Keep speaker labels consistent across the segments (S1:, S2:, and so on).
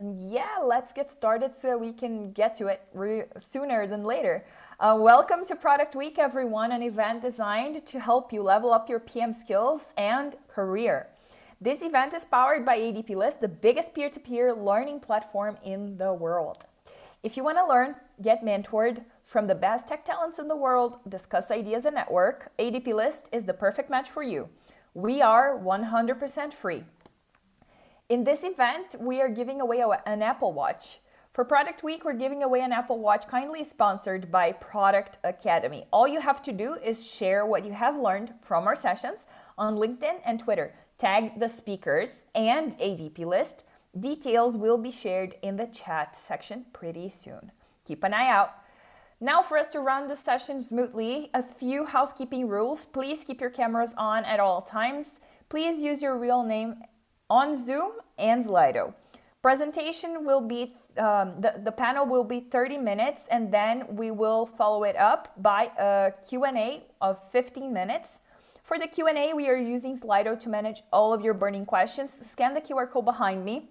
S1: Yeah, let's get started so we can get to it sooner than later. Welcome to Product Week, everyone, an event designed to help you level up your PM skills and career. This event is powered by ADPList, the biggest peer-to-peer learning platform in the world. If you want to learn, get mentored from the best tech talents in the world, discuss ideas and network, ADPList is the perfect match for you. We are 100% free. In this event, we are giving away an Apple Watch. For Product Week, we're giving away an Apple Watch kindly sponsored by Product Academy. All you have to do is share what you have learned from our sessions on LinkedIn and Twitter. Tag the speakers and ADPList. Details will be shared in the chat section pretty soon. Keep an eye out. Now for us to run the session smoothly, a few housekeeping rules. Please keep your cameras on at all times. Please use your real name on Zoom and Slido. Presentation will be, the panel will be 30 minutes, and then we will follow it up by a Q&A of 15 minutes. For the Q&A, we are using Slido to manage all of your burning questions. Scan the QR code behind me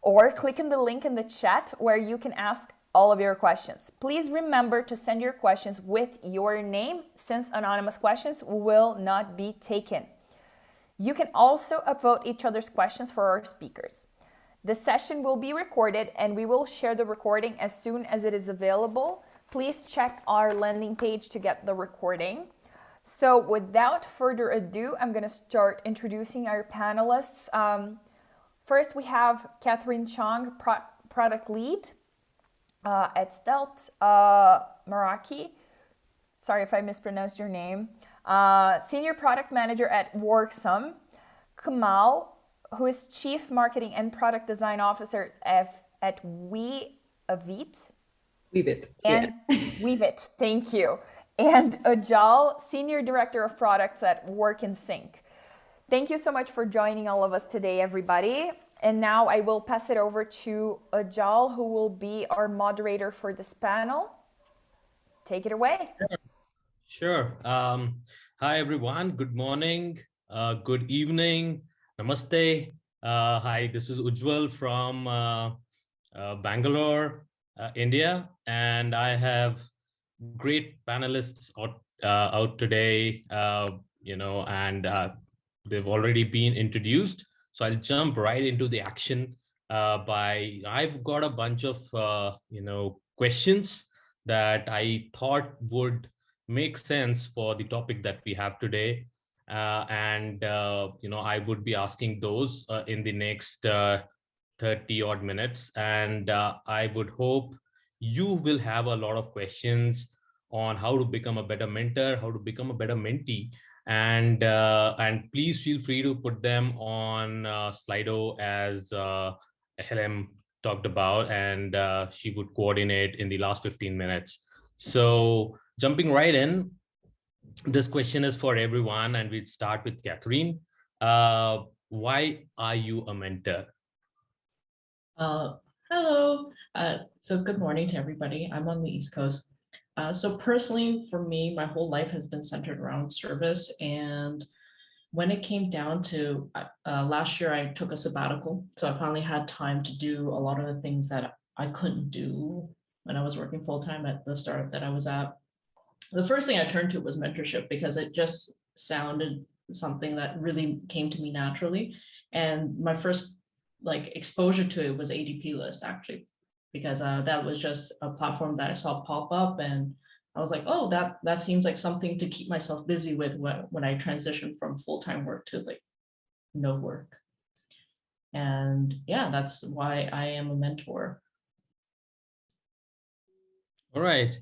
S1: or click on the link in the chat where you can ask all of your questions. Please remember to send your questions with your name, since anonymous questions will not be taken. You can also upvote each other's questions for our speakers. The session will be recorded and we will share the recording as soon as it is available. Please check our landing page to get the recording. So without further ado, I'm going to start introducing our panelists. First, we have Katherine Chong, Product Lead at Stealth, Mareike, sorry if I mispronounced your name, Senior Product Manager at Worksome, Kamal, who is Chief Marketing and Product Design Officer at Weavit. And yeah. Weavit, thank you. And Ajal, Senior Director of Products at Worksome. Thank you so much for joining all of us today, everybody. And now I will pass it over to Ajal, who will be our moderator for this panel. Take it away.
S2: Sure. Hi, everyone. Good morning. Good evening. Namaste. Hi, this is Ujjwal from Bangalore, India. And I have great panelists out today, and they've already been introduced. So I'll jump right into the action I've got a bunch of, questions that I thought would make sense for the topic that we have today. I would be asking those in the next 30 odd minutes. And I would hope you will have a lot of questions on how to become a better mentor, how to become a better mentee. And please feel free to put them on Slido, as Helen talked about, and she would coordinate in the last 15 minutes. So jumping right in, this question is for everyone, and we'd start with Katherine. Why are you a mentor?
S3: Hello. So good morning to everybody. I'm on the East Coast. So personally, for me, my whole life has been centered around service. And when it came down to last year, I took a sabbatical. So I finally had time to do a lot of the things that I couldn't do when I was working full time at the startup that I was at. The first thing I turned to was mentorship, because it just sounded something that really came to me naturally. And my first exposure to it was ADPList, actually, because that was just a platform that I saw pop up, and I was like, oh, that seems like something to keep myself busy with when I transitioned from full-time work to no work. And yeah, that's why I am a mentor.
S2: All right.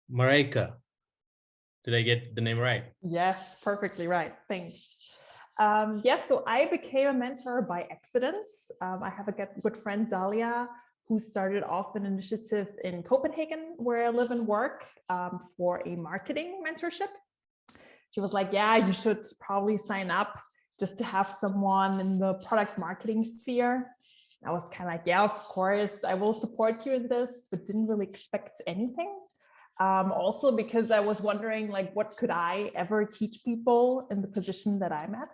S2: Mareike, did I get the name right?
S4: Yes, perfectly right. Thanks. Yes, so I became a mentor by accident. I have a good friend, Dalia, who started off an initiative in Copenhagen, where I live and work, for a marketing mentorship. She was like, yeah, you should probably sign up just to have someone in the product marketing sphere. I was kind of like, yeah, of course, I will support you in this, but didn't really expect anything. Also because I was wondering, what could I ever teach people in the position that I'm at?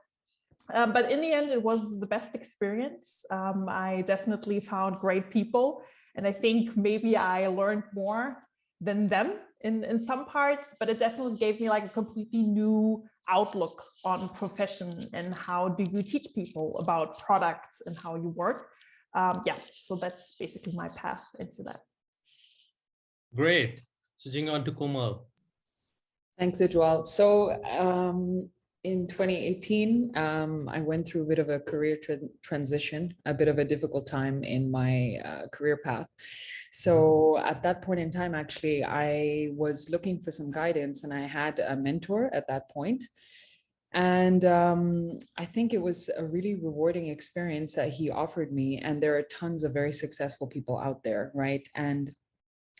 S4: But in the end, it was the best experience. I definitely found great people. And I think maybe I learned more than them in some parts, but it definitely gave me like a completely new outlook on profession and how do you teach people about products and how you work. Yeah, so that's basically my path into that.
S2: Great. Switching on to Komal.
S5: Thanks, Ujwal. So in 2018, I went through a bit of a career transition, a bit of a difficult time in my career path. So at that point in time, actually, I was looking for some guidance and I had a mentor at that point. And I think it was a really rewarding experience that he offered me. And there are tons of very successful people out there, right? And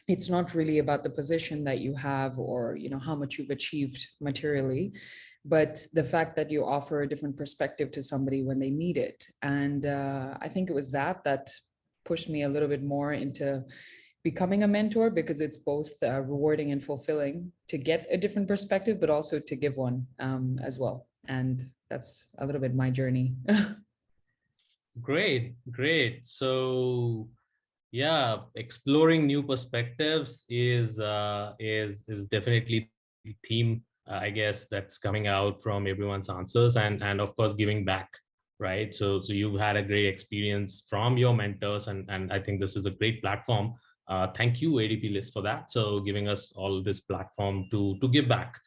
S5: it's not really about the position that you have or, you know, how much you've achieved materially, but the fact that you offer a different perspective to somebody when they need it. And I think it was that pushed me a little bit more into becoming a mentor, because it's both rewarding and fulfilling to get a different perspective, but also to give one as well. And that's a little bit my journey.
S2: Great. So yeah, exploring new perspectives is definitely the theme, I guess, that's coming out from everyone's answers, and of course giving back, right? So you've had a great experience from your mentors, and I think this is a great platform. Thank you, ADPList, for that. So giving us all this platform to give back.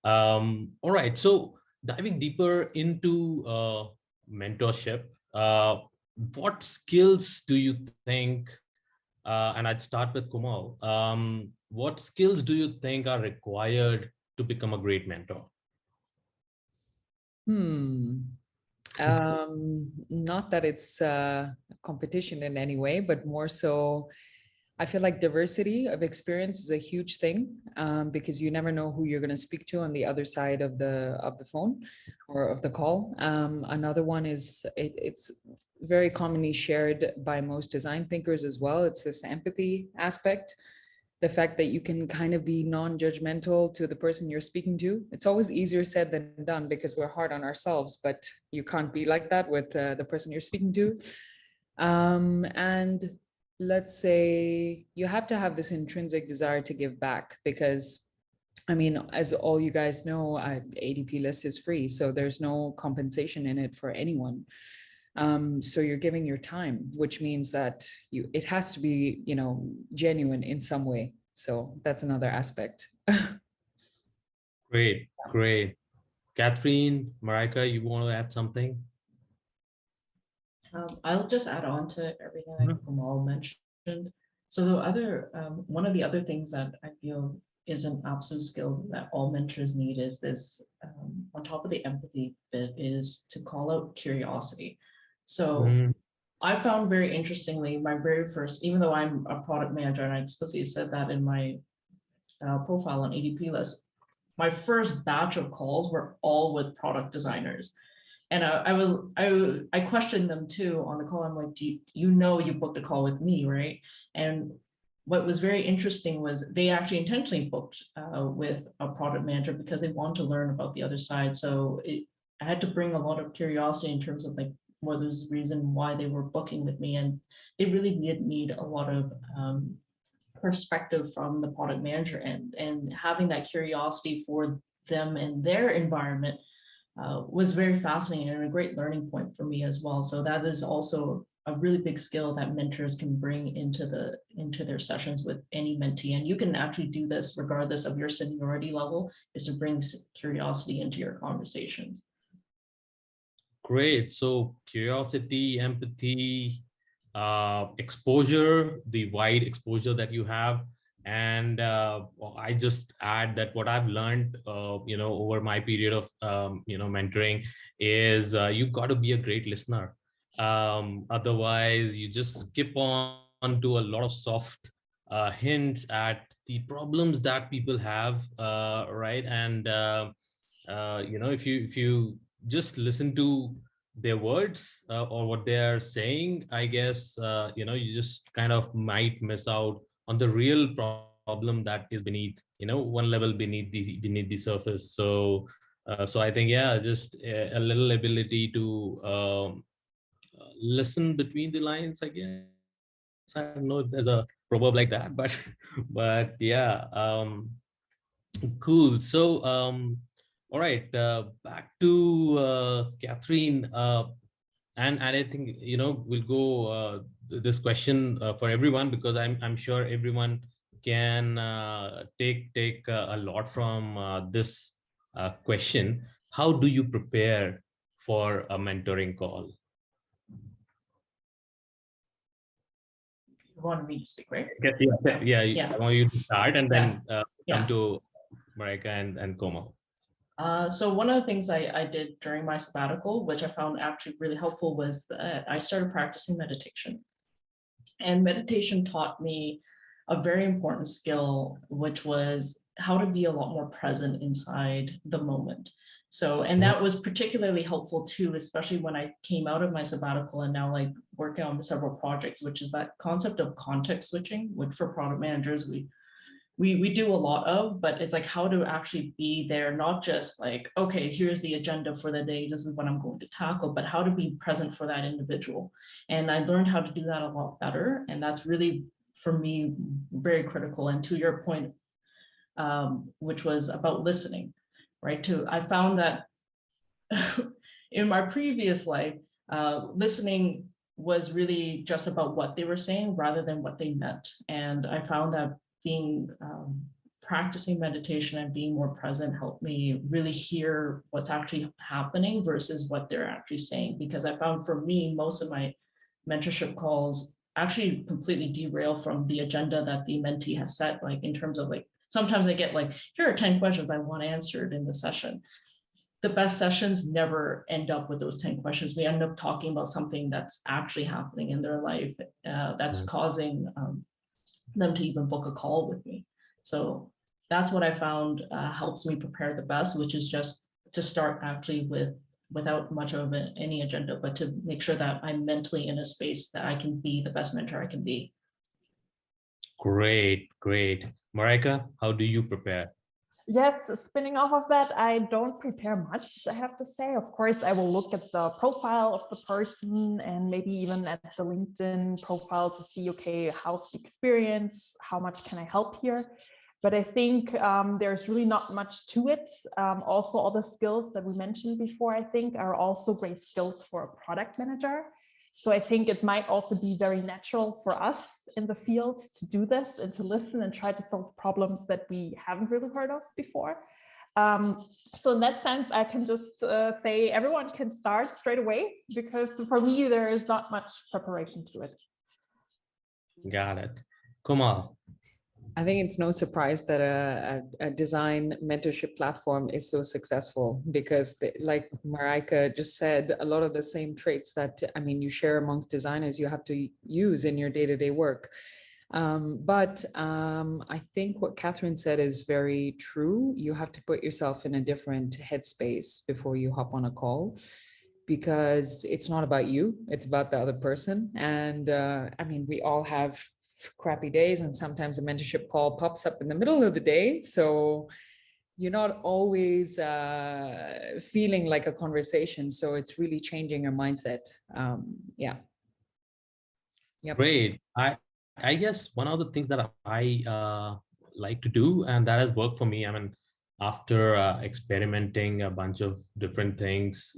S2: All right. So diving deeper into mentorship, what skills do you think? And I'd start with Kumal. What skills do you think are required to become a great mentor?
S5: Not that it's a competition in any way, but more so, I feel like diversity of experience is a huge thing, because you never know who you're going to speak to on the other side of the phone or of the call. Another one is it's very commonly shared by most design thinkers as well. It's this empathy aspect, the fact that you can kind of be non-judgmental to the person you're speaking to. It's always easier said than done because we're hard on ourselves, but you can't be like that with the person you're speaking to. And let's say you have to have this intrinsic desire to give back, because I mean, as all you guys know, ADPList is free, so there's no compensation in it for anyone. So you're giving your time, which means that it has to be, you know, genuine in some way. So that's another aspect.
S2: Great. Katherine, Marika, you want to add something?
S3: I'll just add on to everything that Kamal mentioned. So the other, one of the other things that I feel is an absolute skill that all mentors need is this, on top of the empathy bit, is to call out curiosity. So I found very interestingly, my very first, even though I'm a product manager, and I explicitly said that in my profile on ADPList, my first batch of calls were all with product designers. And I questioned them too on the call. I'm like, you know you booked a call with me, right? And what was very interesting was they actually intentionally booked with a product manager because they want to learn about the other side. So I had to bring a lot of curiosity in terms of like, what was the reason why they were booking with me. And they really did need a lot of perspective from the product manager and having that curiosity for them and their environment was very fascinating and a great learning point for me as well. So that is also a really big skill that mentors can bring into their sessions with any mentee. And you can actually do this regardless of your seniority level, is to bring curiosity into your conversations.
S2: Great. So curiosity, empathy, exposure, the wide exposure that you have. And I just add that what I've learned, over my period of, mentoring is you've got to be a great listener. Otherwise, you just skip on to a lot of soft hints at the problems that people have, right? And, if you just listen to their words or what they are saying, I guess, you just kind of might miss out on the real problem that is beneath, one level beneath the surface. So So I think, yeah, just a little ability to listen between the lines, I guess. I don't know if there's a proverb like that, but yeah, cool. So all right, back to Katherine, and I think we'll go this question for everyone, because I'm sure everyone can take a lot from this question. How do you prepare for a mentoring call?
S3: You want me to speak, right?
S2: Yeah. I want you to start, and then come to Mareike and Koma.
S3: So one of the things I did during my sabbatical, which I found actually really helpful, was that I started practicing meditation. And meditation taught me a very important skill, which was how to be a lot more present inside the moment. So, and that was particularly helpful too, especially when I came out of my sabbatical and now like working on several projects, which is that concept of context switching, which for product managers, we do a lot of, but it's like how to actually be there, not just like, okay, here's the agenda for the day, this is what I'm going to tackle, but how to be present for that individual. And I learned how to do that a lot better. And that's really, for me, very critical. And to your point, which was about listening, right? I found that in my previous life, listening was really just about what they were saying rather than what they meant. And I found that practicing meditation and being more present helped me really hear what's actually happening versus what they're actually saying. Because I found for me, most of my mentorship calls actually completely derail from the agenda that the mentee has set, like in terms of like, sometimes I get like, here are 10 questions I want answered in the session. The best sessions never end up with those 10 questions. We end up talking about something that's actually happening in their life that's causing them to even book a call with me. So that's what I found helps me prepare the best, which is just to start actually without much of any agenda, but to make sure that I'm mentally in a space that I can be the best mentor I can be.
S2: Great. Mareike, how do you prepare?
S4: Yes, spinning off of that, I don't prepare much, I have to say. Of course, I will look at the profile of the person and maybe even at the LinkedIn profile to see, okay, how's the experience? How much can I help here? But I think there's really not much to it. Also, all the skills that we mentioned before, I think, are also great skills for a product manager. So I think it might also be very natural for us in the field to do this and to listen and try to solve problems that we haven't really heard of before. So in that sense, I can just say everyone can start straight away, because for me, there is not much preparation to it.
S2: Got it. Kamal.
S5: I think it's no surprise that a design mentorship platform is so successful, because like Mareike just said, a lot of the same traits that, I mean, you share amongst designers, you have to use in your day-to-day work. But I think what Katherine said is very true. You have to put yourself in a different headspace before you hop on a call, because it's not about you, it's about the other person. And I mean, we all have crappy days, and sometimes a mentorship call pops up in the middle of the day, so you're not always feeling like a conversation. So it's really changing your mindset. Yeah. Yep.
S2: Great. I guess one of the things that I like to do, and that has worked for me, I mean, after experimenting a bunch of different things,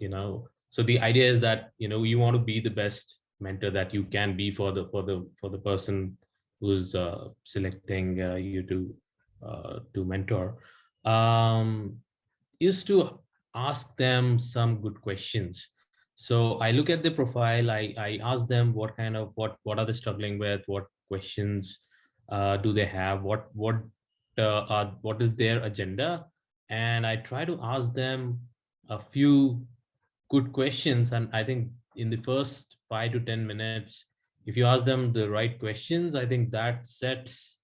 S2: so the idea is that you want to be the best mentor that you can be for the person who's selecting you to mentor, is to ask them some good questions. So I look at the profile, I ask them what are they struggling with, what questions do they have, what is their agenda, and I try to ask them a few good questions. And I think in the first 5 to 10 minutes, if you ask them the right questions, I think that sets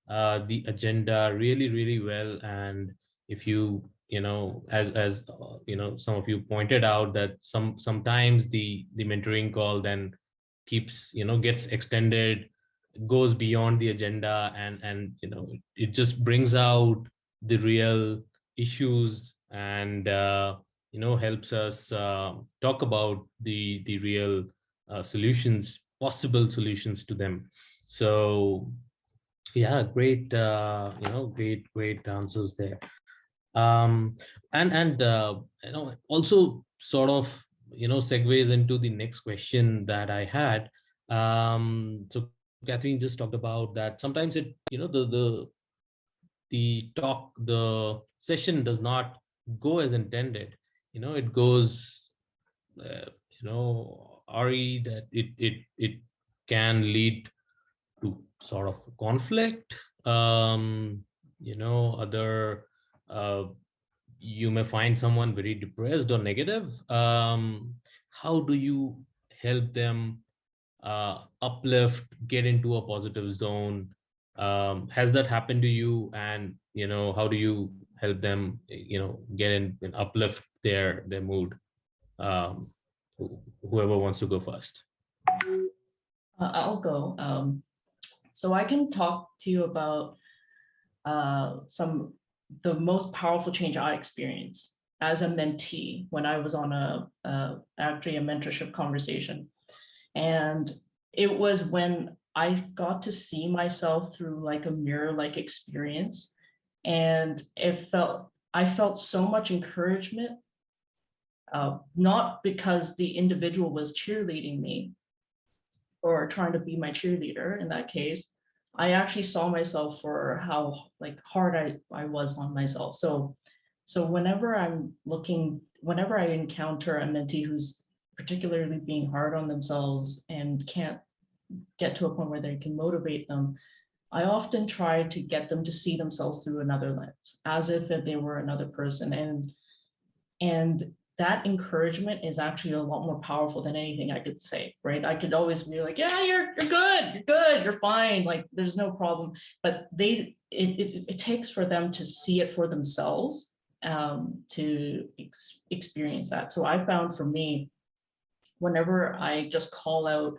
S2: the agenda really, really well. And if you, as some of you pointed out, that sometimes the mentoring call then keeps, gets extended, goes beyond the agenda, and it just brings out the real issues and helps us talk about the real solutions, possible solutions to them. So yeah, great, great answers there. And also sort of segues into the next question that I had. So Katherine just talked about that sometimes it the session does not go as intended. It goes Ari, that it can lead to sort of conflict. Other you may find someone very depressed or negative. How do you help them uplift, get into a positive zone? Has that happened to you? And how do you help them get in and uplift their mood? Whoever wants to go first.
S3: I'll go. So I can talk to you about the most powerful change I experienced as a mentee when I was on actually a mentorship conversation. And it was when I got to see myself through like a mirror-like experience. And I felt so much encouragement, not because the individual was cheerleading me or trying to be my cheerleader in that case. I actually saw myself for how like hard I was on myself. So whenever I encounter a mentee who's particularly being hard on themselves and can't get to a point where they can motivate them, I often try to get them to see themselves through another lens, as if they were another person. And that encouragement is actually a lot more powerful than anything I could say, right? I could always be like, yeah, you're good, you're fine, like there's no problem. But it takes for them to see it for themselves, to experience that. So I found for me, whenever I just call out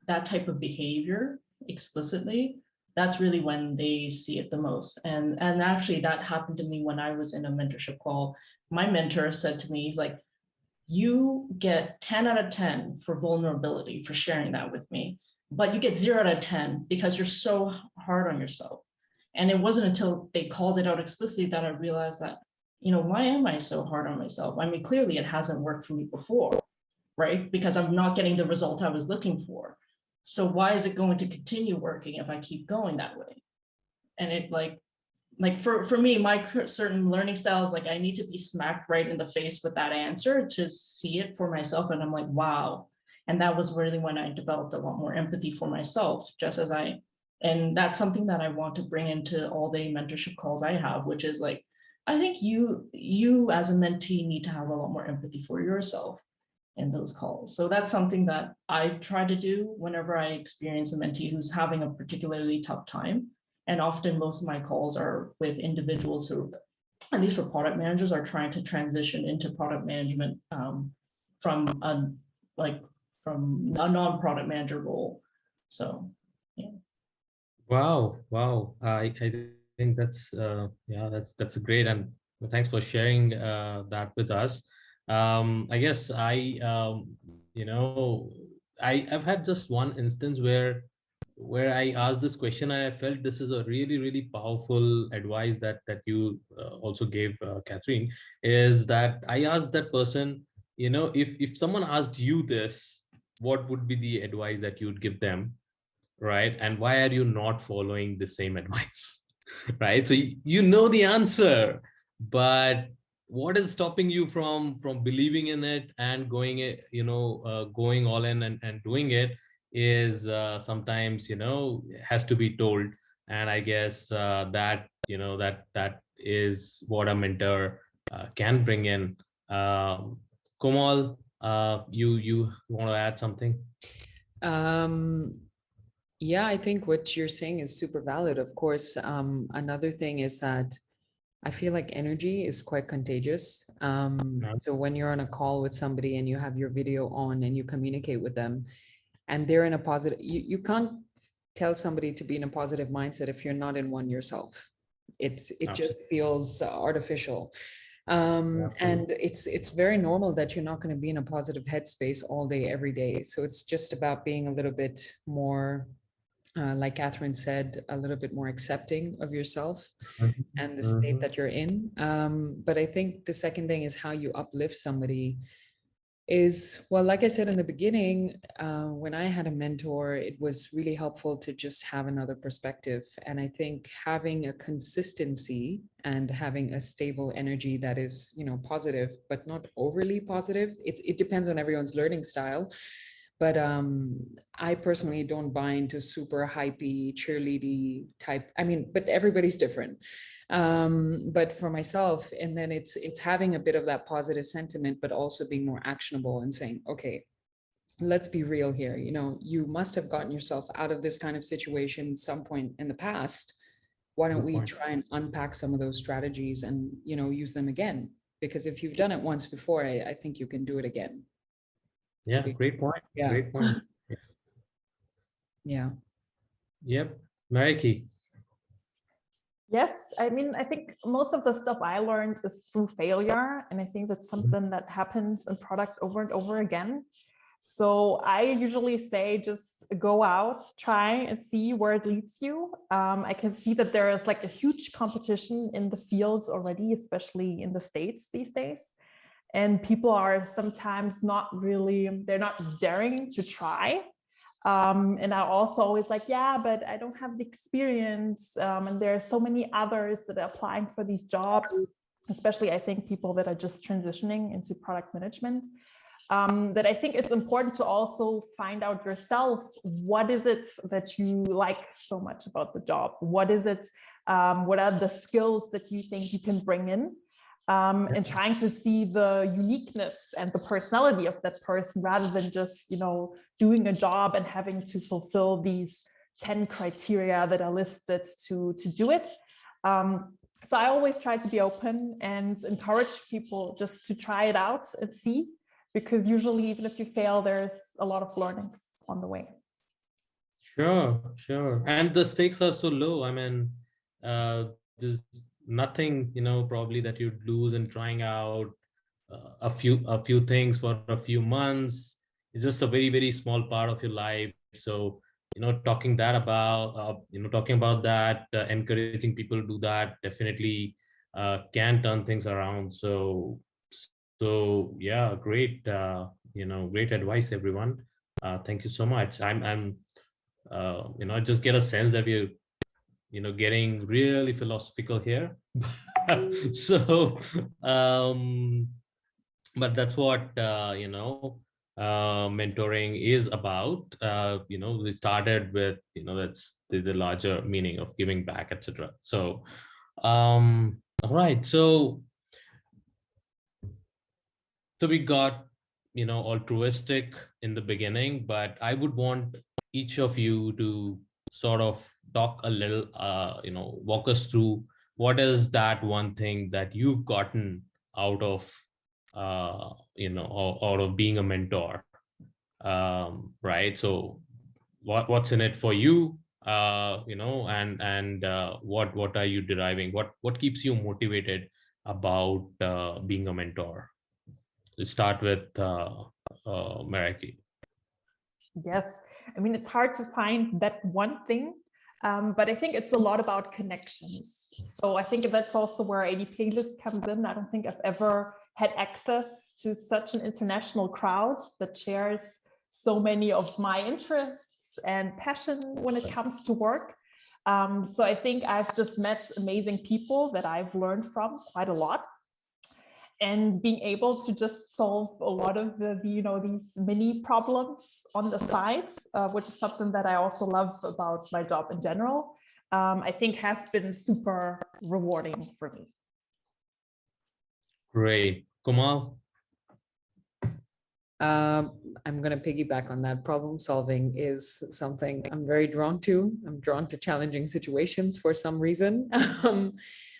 S3: that type of behavior explicitly, that's really when they see it the most. And actually that happened to me when I was in a mentorship call. My mentor said to me, he's like, you get 10 out of 10 for vulnerability, for sharing that with me, but you get 0 out of 10 because you're so hard on yourself. And it wasn't until they called it out explicitly that I realized that, why am I so hard on myself? I mean, clearly it hasn't worked for me before, right? Because I'm not getting the result I was looking for. So why is it going to continue working if I keep going that way? And it like for me, my certain learning styles, like I need to be smacked right in the face with that answer to see it for myself. And I'm like, wow. And that was really when I developed a lot more empathy for myself, and that's something that I want to bring into all the mentorship calls I have, which is like, I think you as a mentee need to have a lot more empathy for yourself in those calls. So that's something that I try to do whenever I experience a mentee who's having a particularly tough time. And often most of my calls are with individuals who, at least for product managers, are trying to transition into product management from a non-product manager role. So, yeah.
S2: Wow. I think that's that's great, and thanks for sharing that with us. I guess I've had just one instance where I asked this question, and I felt this is a really powerful advice that you also gave, Katherine, is that I asked that person, if someone asked you this, what would be the advice that you'd give them, right? And why are you not following the same advice? Right? So you know the answer, but what is stopping you from believing in it and going going all in and doing it is sometimes has to be told. And I guess that that is what a mentor can bring in. Komal, you want to add something?
S5: Yeah, I think what you're saying is super valid. Of course, another thing is that I feel like energy is quite contagious. So when you're on a call with somebody and you have your video on and you communicate with them and they're in a positive, you can't tell somebody to be in a positive mindset if you're not in one yourself, it
S2: Absolutely.
S5: just feels artificial.
S2: Absolutely.
S5: And it's very normal that you're not going to be in a positive headspace all day, every day. So it's just about being a little bit more, like Katherine said, a little bit more accepting of yourself and the state that you're in. But I think the second thing is how you uplift somebody is, well, like I said in the beginning, when I had a mentor, it was really helpful to just have another perspective. And I think having a consistency and having a stable energy that is, you know, positive, but not overly positive. It depends on everyone's learning style. But I personally don't buy into super hypey, cheerleady type. I mean, but everybody's different. But for myself, and then it's having a bit of that positive sentiment, but also being more actionable and saying, okay, let's be real here. You know, you must have gotten yourself out of this kind of situation at some point in the past. Why don't we try and unpack some of those strategies and, you know, use them again? Because if you've done it once before, I think you can do it again.
S2: Yeah, great point.
S5: Yeah.
S2: Great point.
S5: Yeah.
S2: Yep. Mareike.
S4: Yes, I mean, I think most of the stuff I learned is through failure. And I think that's something that happens in product over and over again. So I usually say, just go out, try and see where it leads you. I can see that there is like a huge competition in the fields already, especially in the States these days. And people are sometimes they're not daring to try. And I also always like, yeah, but I don't have the experience. And there are so many others that are applying for these jobs, especially I think people that are just transitioning into product management. That I think it's important to also find out yourself, what is it that you like so much about the job? What is it? What are the skills that you think you can bring in? And trying to see the uniqueness and the personality of that person, rather than just, you know, doing a job and having to fulfill these 10 criteria that are listed to do it. So I always try to be open and encourage people just to try it out and see, because usually even if you fail, there's a lot of learnings on the way.
S2: Sure, sure. And the stakes are so low. I mean, there's nothing, you know, probably that you'd lose in trying out a few things for a few months. It's just a very, very small part of your life. So, you know, talking about that, encouraging people to do that definitely can turn things around. So yeah, great, great advice, everyone. Thank you so much. I'm I just get a sense that we're, getting really philosophical here. So, but that's what, mentoring is about. We started with, that's the larger meaning of giving back, etc. So, all right. So we got, altruistic in the beginning, but I would want each of you to sort of talk a little, walk us through what is that one thing that you've gotten out of, out of being a mentor, right? So what's in it for you, and what are you deriving? What keeps you motivated about being a mentor? Let's start with Mareike.
S4: Yes, I mean, it's hard to find that one thing, but I think it's a lot about connections. So I think that's also where ADPList comes in. I don't think I've ever had access to such an international crowd that shares so many of my interests and passion when it comes to work. So I think I've just met amazing people that I've learned from quite a lot. And being able to just solve a lot of these mini problems on the side, which is something that I also love about my job in general, I think has been super rewarding for me.
S2: Great. Kumal?
S5: I'm going to piggyback on that. Problem solving is something I'm very drawn to. I'm drawn to challenging situations for some reason.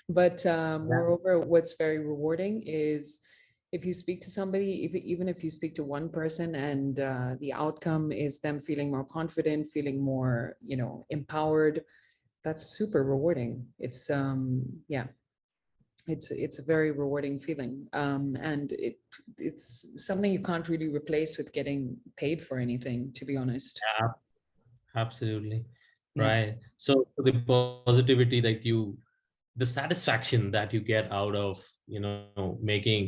S5: But moreover, what's very rewarding is if you speak to somebody, even if you speak to one person and the outcome is them feeling more confident, feeling more, empowered, that's super rewarding. It's yeah, it's a very rewarding feeling, and it's something you can't really replace with getting paid for anything, to be honest.
S2: Yeah, absolutely.
S5: Yeah.
S2: Right. So the positivity that the satisfaction that you get out of,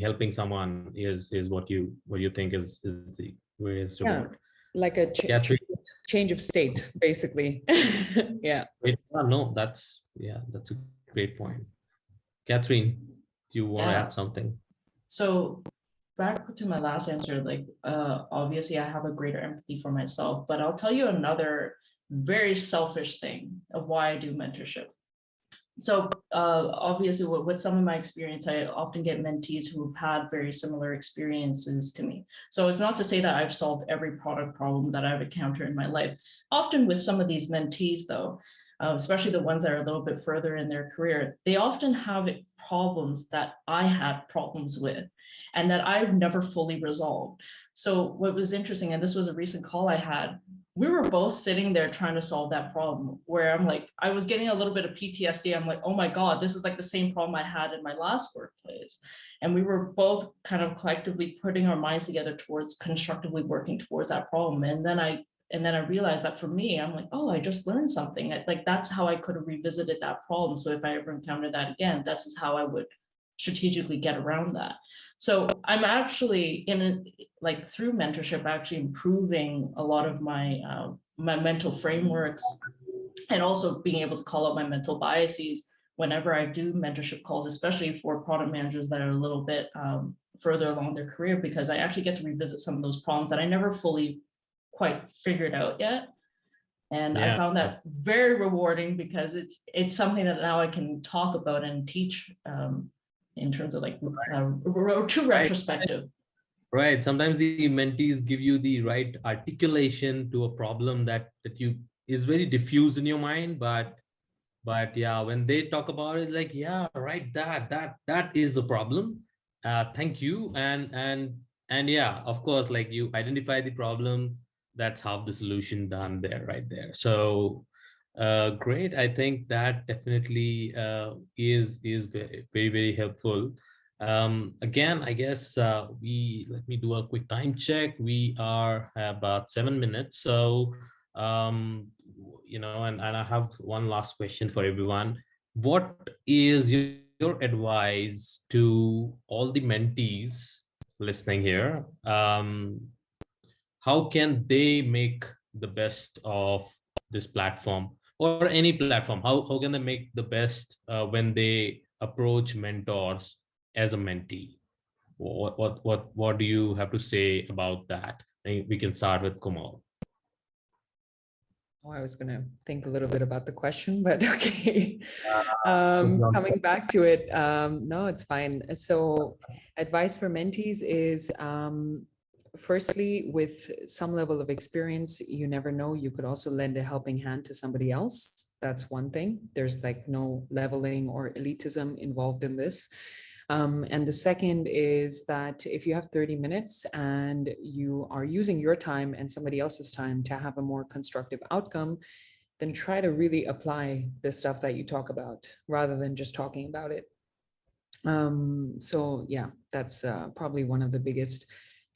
S2: helping someone is what you think is the greatest
S5: Yeah,
S2: reward.
S5: like a
S2: Katherine,
S5: change of state, basically. Yeah.
S2: no, that's a great point. Katherine, do you want to add
S3: Yes.
S2: something?
S3: So back to my last answer, like obviously I have a greater empathy for myself, but I'll tell you another very selfish thing of why I do mentorship. So obviously with some of my experience, I often get mentees who've had very similar experiences to me. So it's not to say that I've solved every product problem that I've encountered in my life. Often with some of these mentees though, especially the ones that are a little bit further in their career, they often have problems that I had problems with and that I've never fully resolved. So what was interesting, and this was a recent call I had, we were both sitting there trying to solve that problem where I'm like, I was getting a little bit of PTSD. I'm like, oh my God, this is like the same problem I had in my last workplace. And we were both kind of collectively putting our minds together towards constructively working towards that problem. And then I realized that for me, I'm like, oh, I just learned something. Like that's how I could have revisited that problem. So if I ever encounter that again, this is how I would strategically get around that. So I'm actually through mentorship, actually improving a lot of my my mental frameworks, and also being able to call out my mental biases whenever I do mentorship calls, especially for product managers that are a little bit further along their career, because I actually get to revisit some of those problems that I never fully quite figured out yet. And I found that very rewarding because it's something that now I can talk about and teach in terms of like true retrospective.
S2: Right. Sometimes the mentees give you the right articulation to a problem that you is very diffused in your mind, but yeah, when they talk about it, like, yeah, right, that is the problem. Thank you. And yeah, of course, like you identify the problem, that's half the solution done there, right there. So great. I think that definitely is very, very helpful. Again, I guess let me do a quick time check. We are about 7 minutes. So, and I have one last question for everyone. What is your advice to all the mentees listening here? How can they make the best of this platform or any platform? How can they make the best when they approach mentors as a mentee? What do you have to say about that? I think we can start with Kumal.
S5: Oh, I was going to think a little bit about the question, but okay. Coming back to it, no, it's fine. So advice for mentees is, firstly, with some level of experience, you never know, you could also lend a helping hand to somebody else. That's one thing. There's like no leveling or elitism involved in this. And the second is that if you have 30 minutes and you are using your time and somebody else's time to have a more constructive outcome, then try to really apply the stuff that you talk about rather than just talking about it. So yeah, that's probably one of the biggest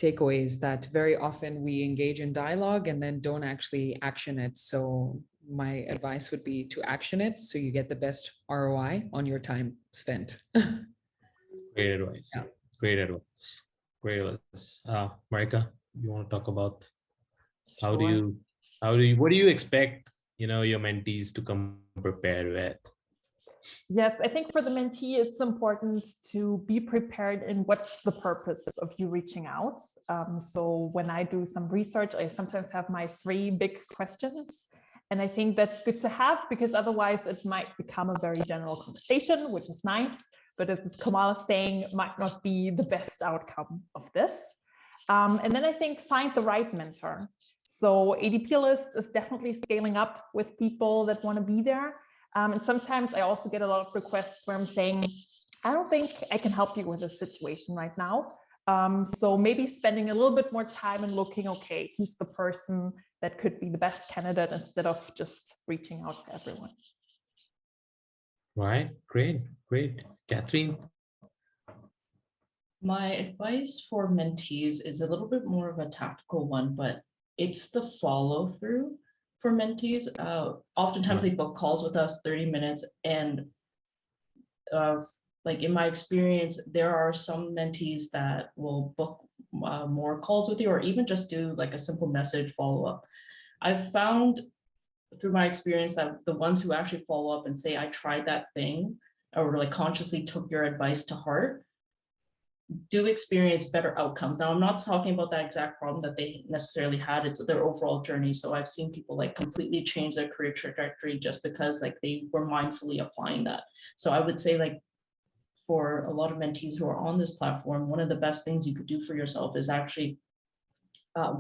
S5: takeaways, that very often we engage in dialogue and then don't actually action it. So my advice would be to action it so you get the best ROI on your time spent.
S2: Great advice. Yeah. Great advice. Great advice. Marika, you want to talk about what do you expect, your mentees to come prepared with?
S4: Yes, I think for the mentee, it's important to be prepared in what's the purpose of you reaching out. So when I do some research, I sometimes have my 3 big questions. And I think that's good to have, because otherwise it might become a very general conversation, which is nice, but as Kamal is saying, might not be the best outcome of this. And then I think find the right mentor. So ADPList is definitely scaling up with people that want to be there. And sometimes I also get a lot of requests where I'm saying, I don't think I can help you with this situation right now. So maybe spending a little bit more time and looking, okay, who's the person that could be the best candidate, instead of just reaching out to everyone.
S2: Right. Great. Great. Katherine?
S3: My advice for mentees is a little bit more of a tactical one, but it's the follow through for mentees. Oftentimes they book calls with us 30 minutes, and like in my experience, there are some mentees that will book more calls with you, or even just do like a simple message follow up. I've found through my experience that the ones who actually follow up and say, I tried that thing, or like consciously took your advice to heart, do experience better outcomes. Now, I'm not talking about that exact problem that they necessarily had, it's their overall journey. So I've seen people like completely change their career trajectory just because like they were mindfully applying that. So I would say, like, for a lot of mentees who are on this platform, one of the best things you could do for yourself is actually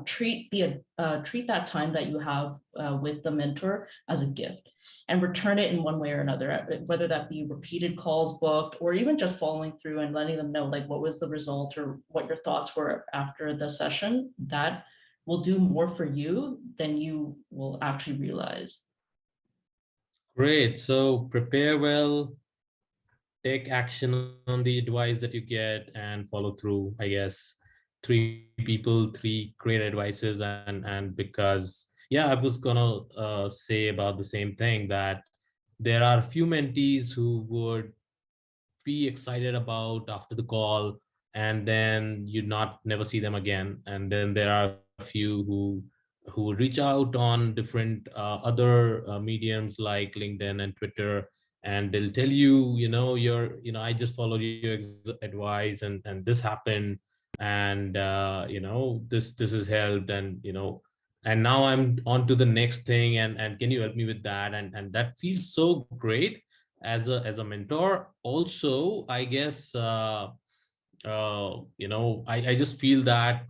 S3: treat that time that you have with the mentor as a gift, and return it in one way or another, whether that be repeated calls booked, or even just following through and letting them know like what was the result or what your thoughts were after the session. That will do more for you than you will actually realize.
S2: Great. So prepare well, take action on the advice that you get, and follow through. I guess three people, three great advices, and because yeah, I was gonna say about the same thing, that there are a few mentees who would be excited about after the call, and then you not never see them again. And then there are a few who reach out on different other mediums like LinkedIn and Twitter, and they'll tell you, I just followed your advice, and this happened, and this has helped, and now I'm on to the next thing, and can you help me with that? And that feels so great as a mentor. Also, I guess I just feel that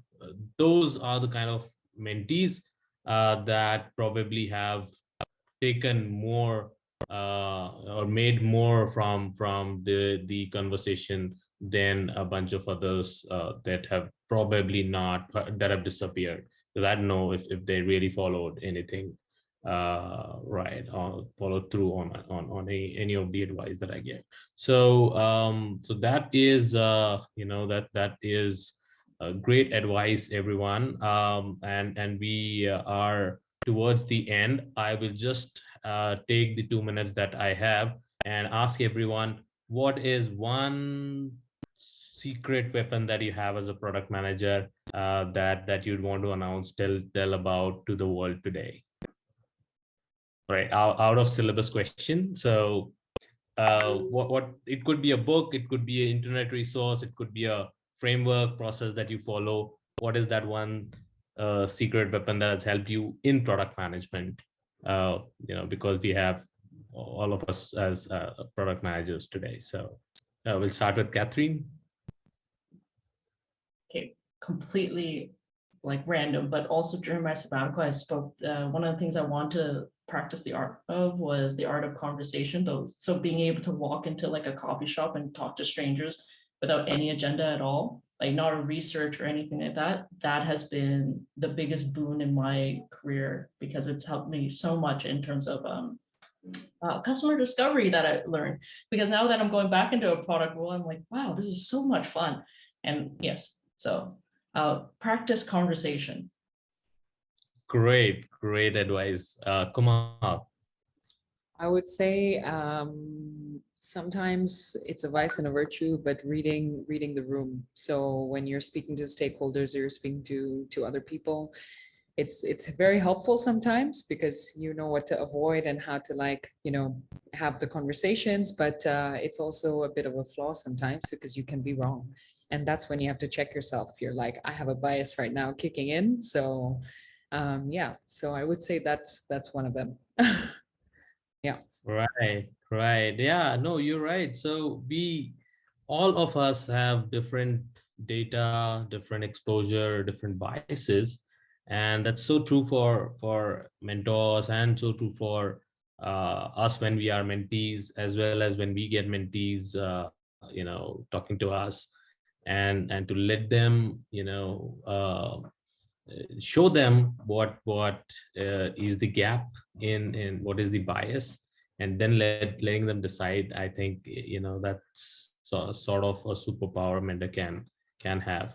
S2: those are the kind of mentees that probably have taken more or made more from the conversation than a bunch of others that have probably not, that have disappeared, because I don't know if they really followed anything right, or follow through on any of the advice that I get. So that is that is great advice, everyone. And we are towards the end. I will just take the 2 minutes that I have and ask everyone, what is one secret weapon that you have as a product manager that you'd want to announce, tell about to the world today? Right, out of syllabus question. So what it could be a book, it could be an internet resource, it could be a framework process that you follow. What is that one secret weapon that has helped you in product management? Because we have all of us as product managers today. So we'll start with Katherine.
S3: Okay, completely like random, but also during my sabbatical, I spoke, one of the things I want to practice the art of was the art of conversation, though. So being able to walk into like a coffee shop and talk to strangers without any agenda at all, like not a research or anything like that, that has been the biggest boon in my career, because it's helped me so much in terms of customer discovery that I learned. Because now that I'm going back into a product role, I'm like, wow, this is so much fun. And yes, so practice conversation.
S2: Great advice. Kumar.
S5: I would say sometimes it's a vice and a virtue, but reading the room. So when you're speaking to stakeholders or you're speaking to other people, it's very helpful sometimes, because you know what to avoid and how to have the conversations, but it's also a bit of a flaw sometimes, because you can be wrong. And that's when you have to check yourself. If you're like, I have a bias right now kicking in. So yeah, so I would say that's one of them. Yeah.
S2: Right. Yeah, no, you're right. So all of us have different data, different exposure, different biases. And that's so true for mentors, and so true for us when we are mentees, as well as when we get mentees, talking to us, and to let them, show them what is the gap in what is the bias, and then letting them decide. I think, that's sort of a superpower mentor can have.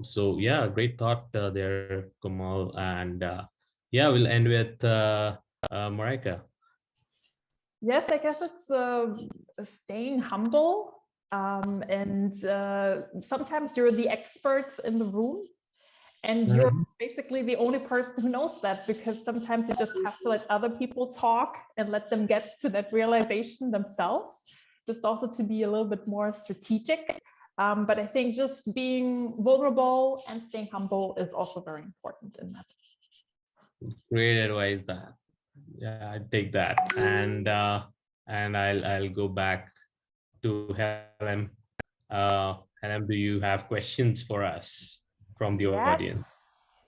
S2: So yeah, great thought there, Kamal. And yeah, we'll end with Marika.
S4: Yes, I guess it's staying humble. And sometimes you're the experts in the room, and you're basically the only person who knows that, because sometimes you just have to let other people talk and let them get to that realization themselves, just also to be a little bit more strategic. But I think just being vulnerable and staying humble is also very important in that.
S2: Great advice. That, yeah, I take that. And I'll go back to Helen. Helen, do you have questions for us from the audience?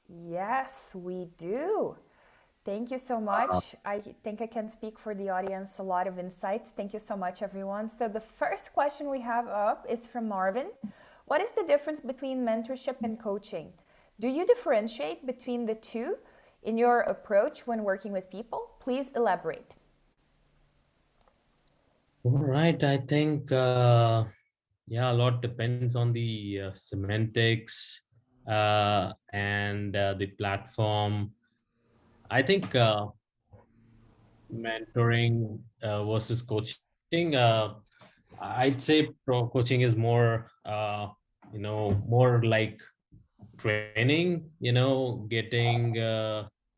S1: Yes, we do. Thank you so much. I think I can speak for the audience, a lot of insights. Thank you so much, everyone. So the first question we have up is from Marvin. What is the difference between mentorship and coaching? Do you differentiate between the two in your approach when working with people? Please elaborate.
S2: All right. I think, yeah, a lot depends on the semantics and the platform. I think mentoring versus coaching, I'd say pro coaching is more, more like training, getting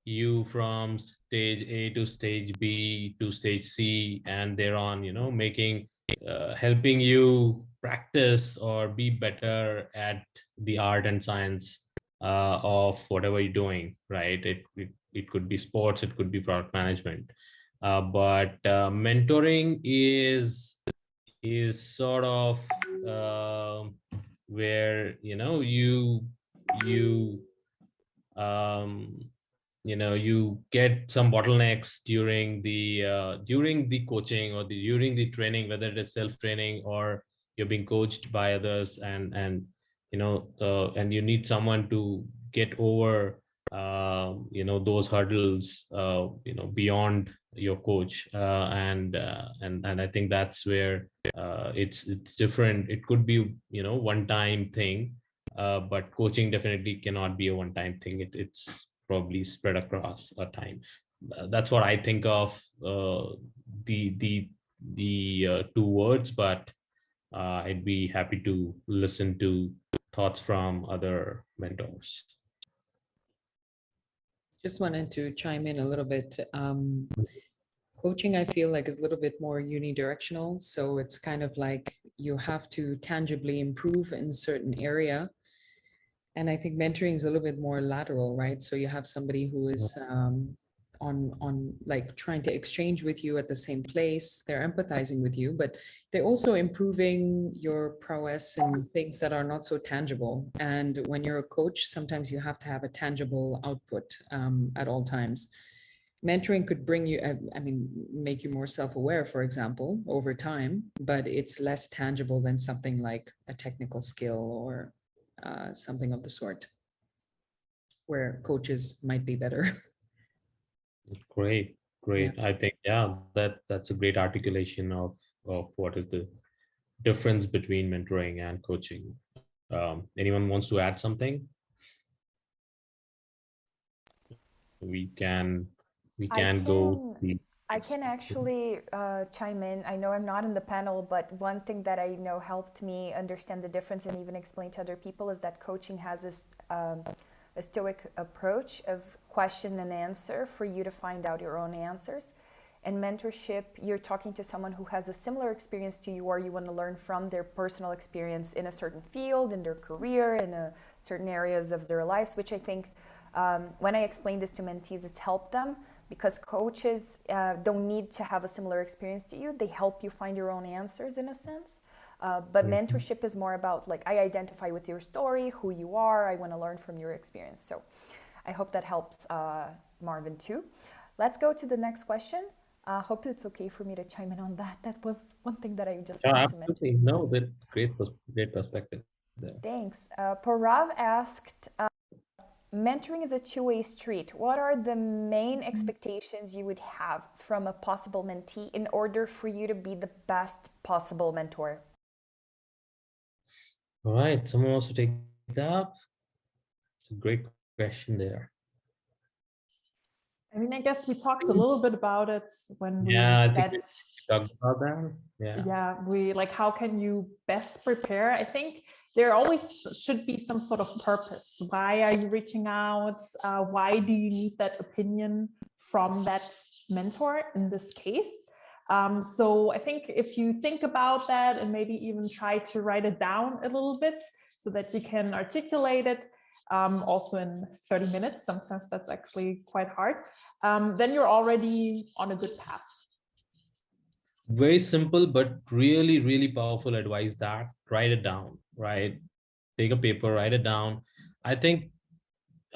S2: you from stage A to stage B to stage C, and thereon, making, helping you practice or be better at the art and science of whatever you're doing, right? It could be sports, it could be product management. But mentoring is sort of where you um, you get some bottlenecks during the coaching or during the training, whether it is self training or you're being coached by others, and and you need someone to get over those hurdles beyond your coach, and I think that's where it's different. It could be one time thing, but coaching definitely cannot be a one time thing. It's probably spread across a time. That's what I think of the two words, but I'd be happy to listen to thoughts from other mentors.
S5: Just wanted to chime in a little bit. Coaching, I feel like, is a little bit more unidirectional. So it's kind of like you have to tangibly improve in a certain area. And I think mentoring is a little bit more lateral, right? So you have somebody who is on like trying to exchange with you at the same place. They're empathizing with you, but they're also improving your prowess and things that are not so tangible. And when you're a coach, sometimes you have to have a tangible output at all times. Mentoring could bring you, make you more self-aware, for example, over time, but it's less tangible than something like a technical skill or something of the sort, where coaches might be better.
S2: Great.
S5: Yeah.
S2: I think, yeah, that's a great articulation of what is the difference between mentoring and coaching. Anyone wants to add something? We can go.
S1: I can actually chime in. I know I'm not in the panel, but one thing that I know helped me understand the difference and even explain to other people is that coaching has this a stoic approach of question and answer for you to find out your own answers. And mentorship, you're talking to someone who has a similar experience to you, or you want to learn from their personal experience in a certain field, in their career, in certain areas of their lives, which I think when I explain this to mentees, it's helped them, because coaches don't need to have a similar experience to you. They help you find your own answers in a sense. But mentorship is more about, like, I identify with your story, who you are, I want to learn from your experience. So I hope that helps Marvin too. Let's go to the next question. Hope it's okay for me to chime in on that. That was one thing that I just wanted to mention.
S2: No, great perspective there.
S1: Thanks. Parav asked, mentoring is a two-way street. What are the main expectations you would have from a possible mentee in order for you to be the best possible mentor?
S2: All right, someone wants to take that up? It's a great question there.
S4: I mean, I guess we talked a little bit about it when we
S2: Yeah, I
S4: said,
S2: think we talked about that.
S4: yeah, we like, how can you best prepare? I think there always should be some sort of purpose. Why are you reaching out? Why do you need that opinion from that mentor in this case? So I think if you think about that and maybe even try to write it down a little bit so that you can articulate it, also in 30 minutes, sometimes that's actually quite hard, then you're already on a good path.
S2: Very simple, but really, really powerful advice that write it down, right? Take a paper, write it down. I think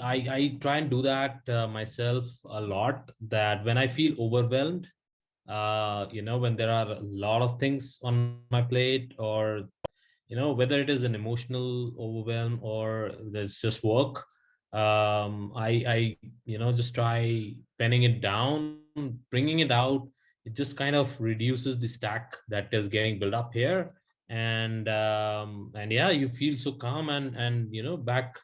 S2: I try and do that myself a lot, that when I feel overwhelmed, when there are a lot of things on my plate, or whether it is an emotional overwhelm or there's just work, I just try penning it down, bringing it out. It just kind of reduces the stack that is getting built up here, and yeah, you feel so calm and back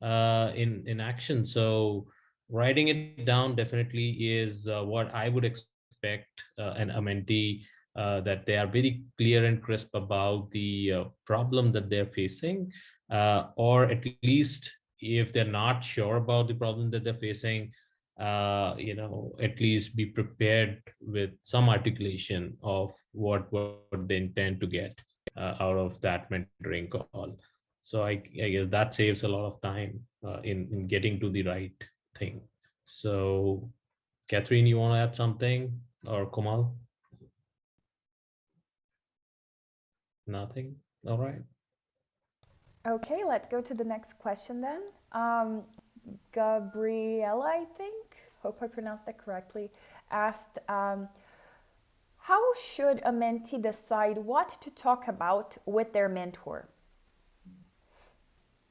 S2: in action. So writing it down definitely is what I would expect in a mentee, that they are very clear and crisp about the problem that they're facing, or at least if they're not sure about the problem that they're facing, at least be prepared with some articulation of what they intend to get out of that mentoring call. So I guess that saves a lot of time in getting to the right thing. So, Katherine, you want to add something, or Komal? Nothing. All right.
S1: Okay, let's go to the next question then. Gabriella, I think, hope I pronounced that correctly, asked, how should a mentee decide what to talk about with their mentor?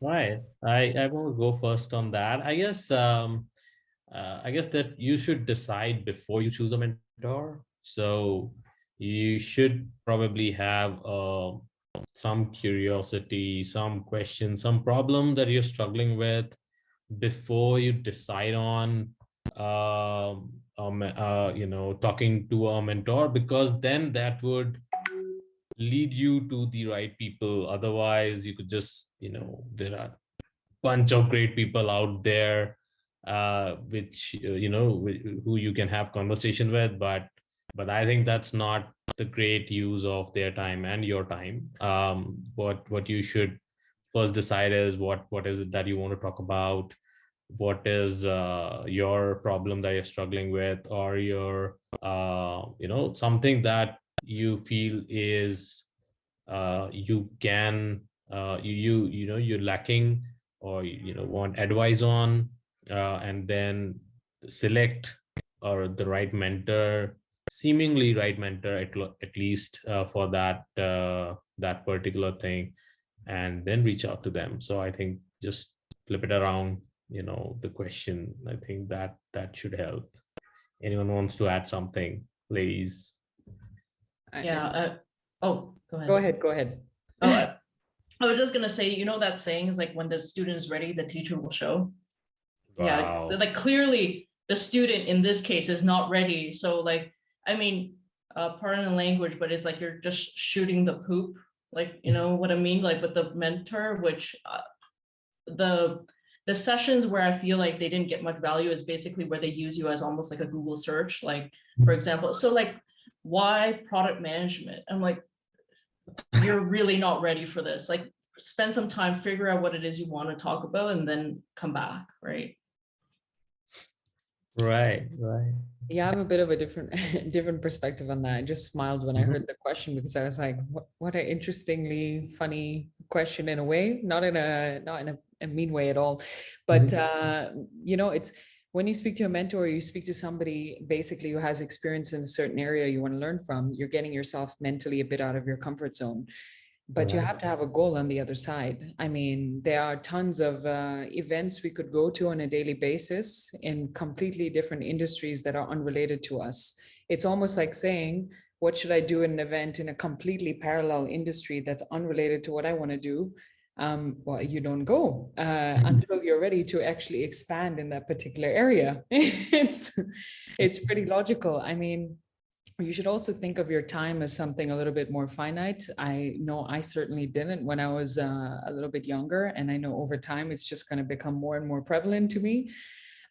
S2: Right. I want to go first on that. I guess that you should decide before you choose a mentor. So you should probably have some curiosity, some question, some problem that you're struggling with before you decide on talking to a mentor, because then that would lead you to the right people. Otherwise, you could just, there are a bunch of great people out there, which who you can have conversation with, but I think that's not the great use of their time and your time. What you should first decide is what is it that you want to talk about, what is your problem that you're struggling with, or your something that you feel is you can you're lacking, or want advice on, and then select or the right mentor, seemingly right mentor at least for that particular thing, and then reach out to them. So I think just flip it around, the question. I think that should help. Anyone wants to add something, please?
S3: Yeah. Oh, go ahead.
S5: Go ahead.
S3: Oh, I was just gonna say, that saying is like, when the student is ready, the teacher will show.
S2: Wow.
S3: Yeah, like clearly the student in this case is not ready. So like, I mean, pardon the language, but it's like you're just shooting the poop. Like, you know what I mean? Like with the mentor, which the sessions where I feel like they didn't get much value is basically where they use you as almost like a Google search. Like, for example, so like, why product management? I'm like, you're really not ready for this. Like, spend some time, figure out what it is you want to talk about, and then come back, right?
S2: Right.
S5: Yeah, I have a bit of a different perspective on that. I just smiled when I heard the question, because I was like, what an interestingly funny question in a way, not in a mean way at all. But it's when you speak to a mentor, you speak to somebody basically who has experience in a certain area you want to learn from, you're getting yourself mentally a bit out of your comfort zone. but you
S2: Right.
S5: have to have a goal on the other side. I mean, there are tons of events we could go to on a daily basis in completely different industries that are unrelated to us. It's almost like saying, what should I do in an event in a completely parallel industry that's unrelated to what I want to do? Well, you don't go until you're ready to actually expand in that particular area. It's pretty logical. I mean, you should also think of your time as something a little bit more finite. I know I certainly didn't when I was a little bit younger, and I know over time it's just going to become more and more prevalent to me.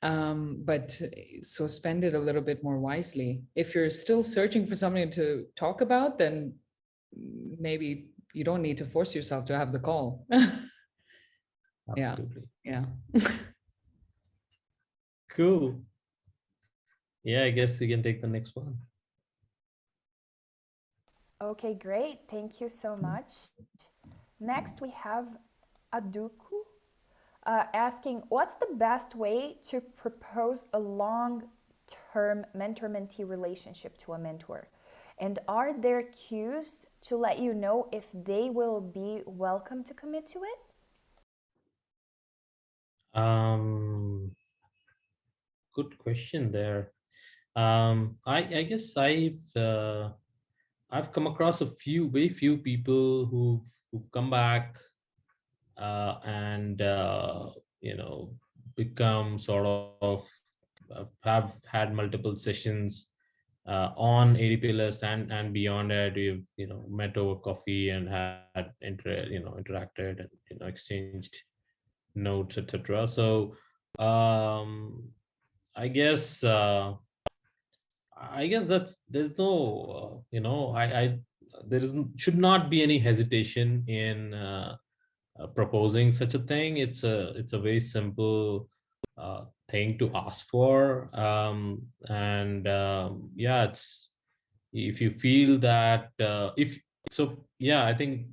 S5: But so spend it a little bit more wisely. If you're still searching for something to talk about, then maybe you don't need to force yourself to have the call. Yeah,
S2: Absolutely.
S5: yeah.
S2: Cool. Yeah, I guess we can take the next one.
S1: Okay, great. Thank you so much. Next, we have Aduku asking, what's the best way to propose a long-term mentor-mentee relationship to a mentor? And are there cues to let you know if they will be welcome to commit to it?
S2: Good question there. I guess I've come across very few people who've come back and become sort of have had multiple sessions on ADPList and beyond it. We've met over coffee and had interacted and exchanged notes, etc. So I guess there's no I there is should not be any hesitation in proposing such a thing. It's a very simple thing to ask for, and yeah, it's if you feel that if so yeah, I think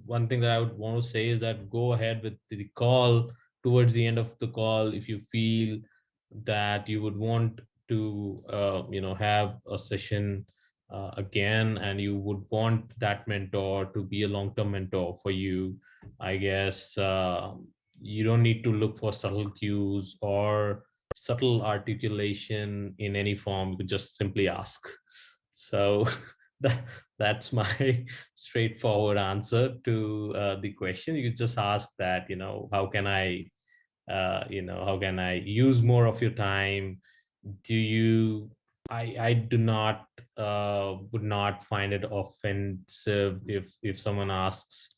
S2: one thing that I would want to say is that go ahead with the call. Towards the end of the call, if you feel that you would want to have a session again, and you would want that mentor to be a long-term mentor for you, I guess you don't need to look for subtle cues or subtle articulation in any form. You could just simply ask. So that's my straightforward answer to the question. You could just ask that, how can I how can I use more of your time? Do you I do not would not find it offensive if someone asks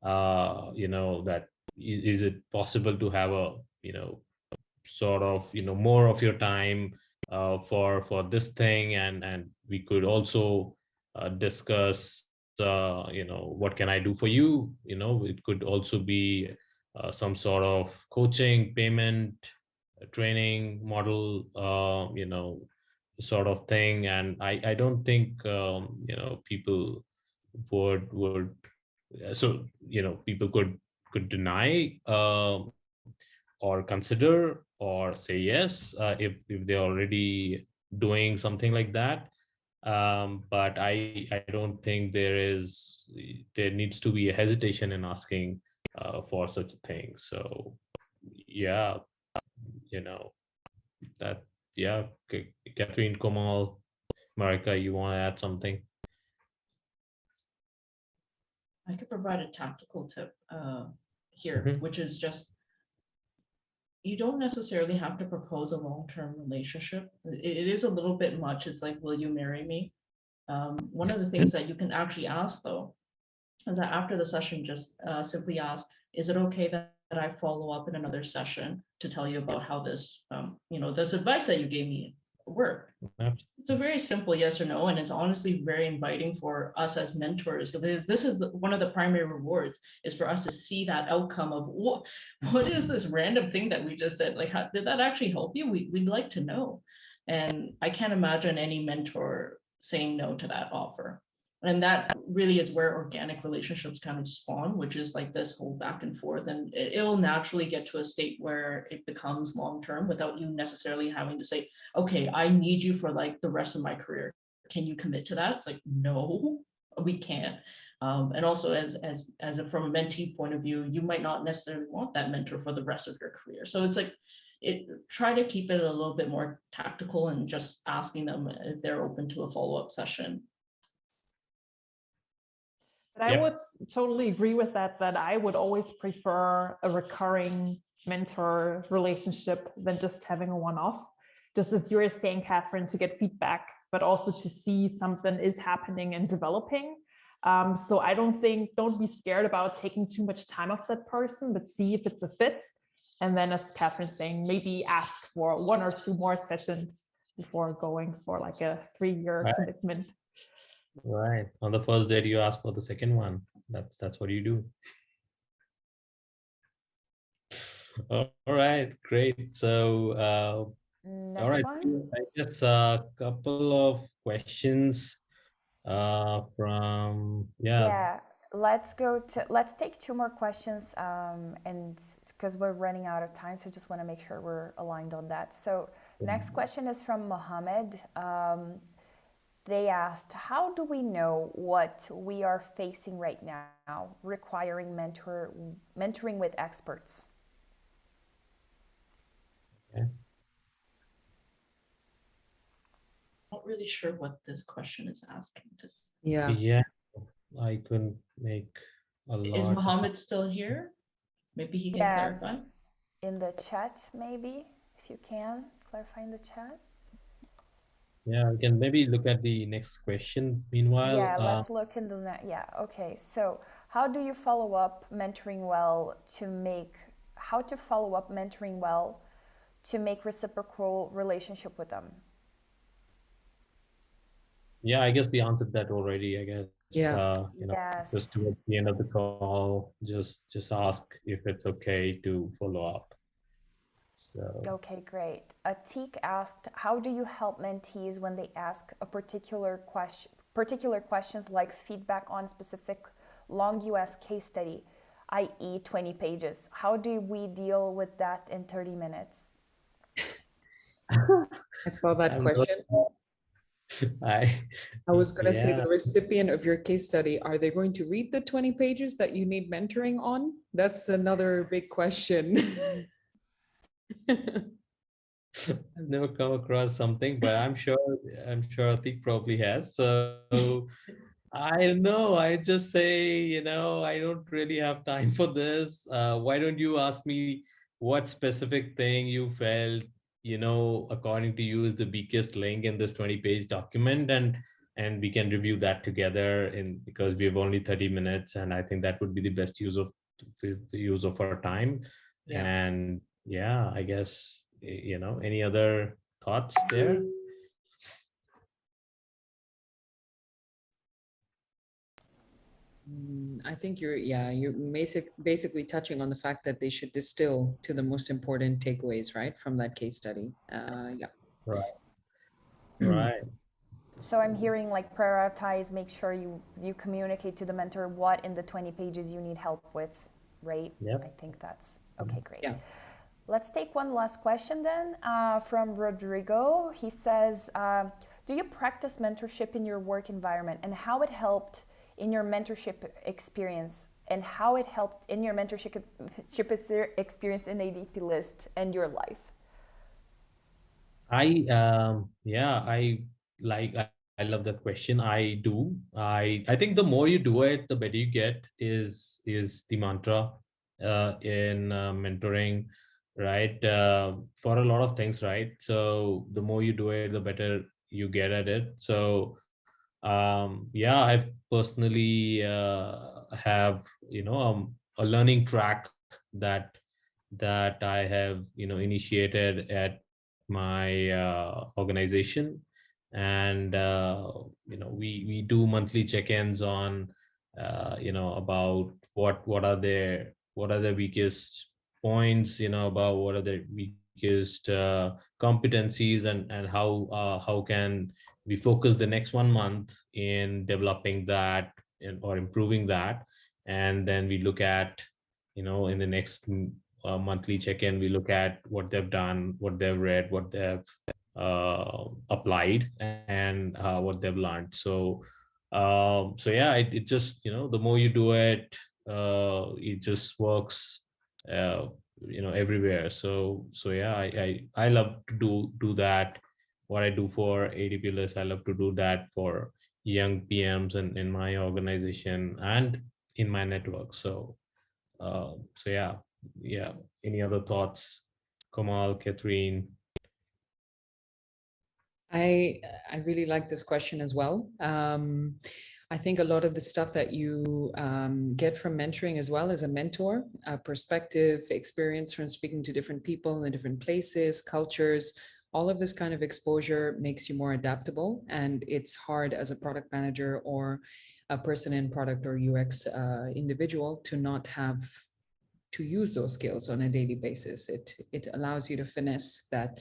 S2: that is it possible to have a sort of more of your time for this thing, and we could also discuss what can I do for you. It could also be some sort of coaching, payment, training model, sort of thing. And I don't think people would so people could deny or consider or say yes if they're already doing something like that. But I don't think there needs to be a hesitation in asking for such a thing. So yeah, that yeah. Katherine, Komal, Marika, you want to add something?
S3: I could provide a tactical tip here, which is just, you don't necessarily have to propose a long-term relationship. It is a little bit much. It's like, will you marry me? One of the things that you can actually ask, though, is that after the session, just simply ask, is it okay that I follow up in another session to tell you about how this, this advice that you gave me worked? It's a very simple yes or no, and it's honestly very inviting for us as mentors, because this is one of the primary rewards, is for us to see that outcome of what is this random thing that we just said, like, how did that actually help you? We'd like to know. And I can't imagine any mentor saying no to that offer. And that really is where organic relationships kind of spawn, which is like this whole back and forth. And it'll naturally get to a state where it becomes long-term without you necessarily having to say, okay, I need you for like the rest of my career. Can you commit to that? It's like, no, we can't. And also from a mentee point of view, you might not necessarily want that mentor for the rest of your career. So it's like, try to keep it a little bit more tactical and just asking them if they're open to a follow-up session.
S4: But I would totally agree with that I would always prefer a recurring mentor relationship than just having a one-off. Just as you were saying, Katherine, to get feedback, but also to see something is happening and developing. So I don't be scared about taking too much time off that person, but see if it's a fit. And then, as Katherine's saying, maybe ask for 1 or 2 more sessions before going for like a 3-year commitment.
S2: Right. On the first date, you ask for the second one. That's what you do. All right, great. So, all right,
S1: one.
S2: I guess a couple of questions from
S1: let's take 2 more questions, and because we're running out of time, so just want to make sure we're aligned on that. So next question is from Mohammed. They asked, how do we know what we are facing right now, requiring mentoring with experts?
S3: Okay. Not really sure what this question is asking.
S2: Yeah, I couldn't make a lot.
S3: Is Mohammed still here? Maybe he can clarify.
S1: In the chat, maybe, if you can clarify in the chat.
S2: Yeah, we can maybe look at the next question. Meanwhile,
S1: let's look in the okay. So how do you follow up mentoring well to make reciprocal relationship with them?
S2: Yeah, I guess we answered that already, I guess. Just towards the end of the call, just ask if it's okay to follow up. So.
S1: Okay, great. Atik asked, how do you help mentees when they ask a particular questions like feedback on specific long US case study, i.e. 20 pages? How do we deal with that in 30 minutes?
S5: I saw that question. I was going to say, the recipient of your case study, are they going to read the 20 pages that you need mentoring on? That's another big question.
S2: I've never come across something, but I'm sure Atik probably has. So I don't know. I just say, I don't really have time for this. Why don't you ask me what specific thing you felt, according to you is the weakest link in this 20-page document, and we can review that together because we have only 30 minutes, and I think that would be the best use of our time.
S5: Yeah.
S2: And I guess, any other thoughts there?
S5: I think you're basically touching on the fact that they should distill to the most important takeaways, right, from that case study.
S2: Right.
S1: So I'm hearing like prioritize, make sure you communicate to the mentor what in the 20 pages you need help with, right?
S2: Yep.
S1: I think that's okay, great.
S5: Yeah.
S1: Let's take one last question then from Rodrigo. He says, do you practice mentorship in your work environment, and how it helped in your mentorship experience, and how it helped in your mentorship experience in ADPList and your life?
S2: I love that question. I do. I think the more you do it, the better you get is the mantra in mentoring, right? For a lot of things, right? So the more you do it, the better you get at it. So I personally have a learning track that I have initiated at my organization, and we do monthly check-ins on about what are their weakest points, about what are their weakest competencies, and how can we focus the next 1 month in developing that or improving that. And then we look at, in the next monthly check-in, we look at what they've done, what they've read, what they've applied, and what they've learned. So So yeah, it just, the more you do it, it just works, everywhere. So yeah, I love to do that. What I do for ADPList, I love to do that for young PMs and in my organization and in my network. So yeah. Any other thoughts, Kamal, Katherine?
S5: I I really like this question as well. I think a lot of the stuff that you get from mentoring as well as a mentor, perspective, experience from speaking to different people in different places, cultures, all of this kind of exposure makes you more adaptable. And it's hard as a product manager or a person in product or UX individual to not have to use those skills on a daily basis. It allows you to finesse that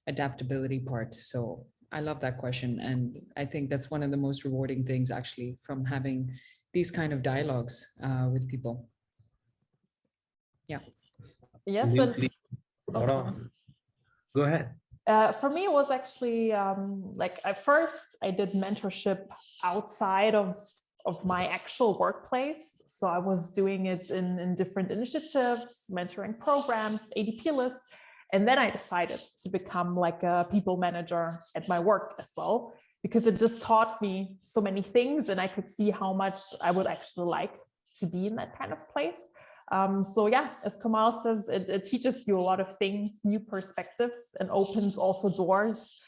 S5: adaptability part. So I love that question. And I think that's one of the most rewarding things actually from having these kind of dialogues with people. Yeah.
S4: Yes.
S2: Absolutely.
S4: And,
S2: Hold on. Go ahead.
S4: For me, it was actually like at first I did mentorship outside of my actual workplace. So I was doing it in different initiatives, mentoring programs, ADPList. And then I decided to become like a people manager at my work as well, because it just taught me so many things and I could see how much I would actually like to be in that kind of place. So yeah, as Kamal says, it teaches you a lot of things, new perspectives, and opens also doors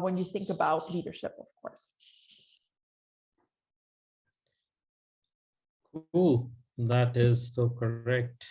S4: when you think about leadership, of course.
S2: Cool. That is so correct.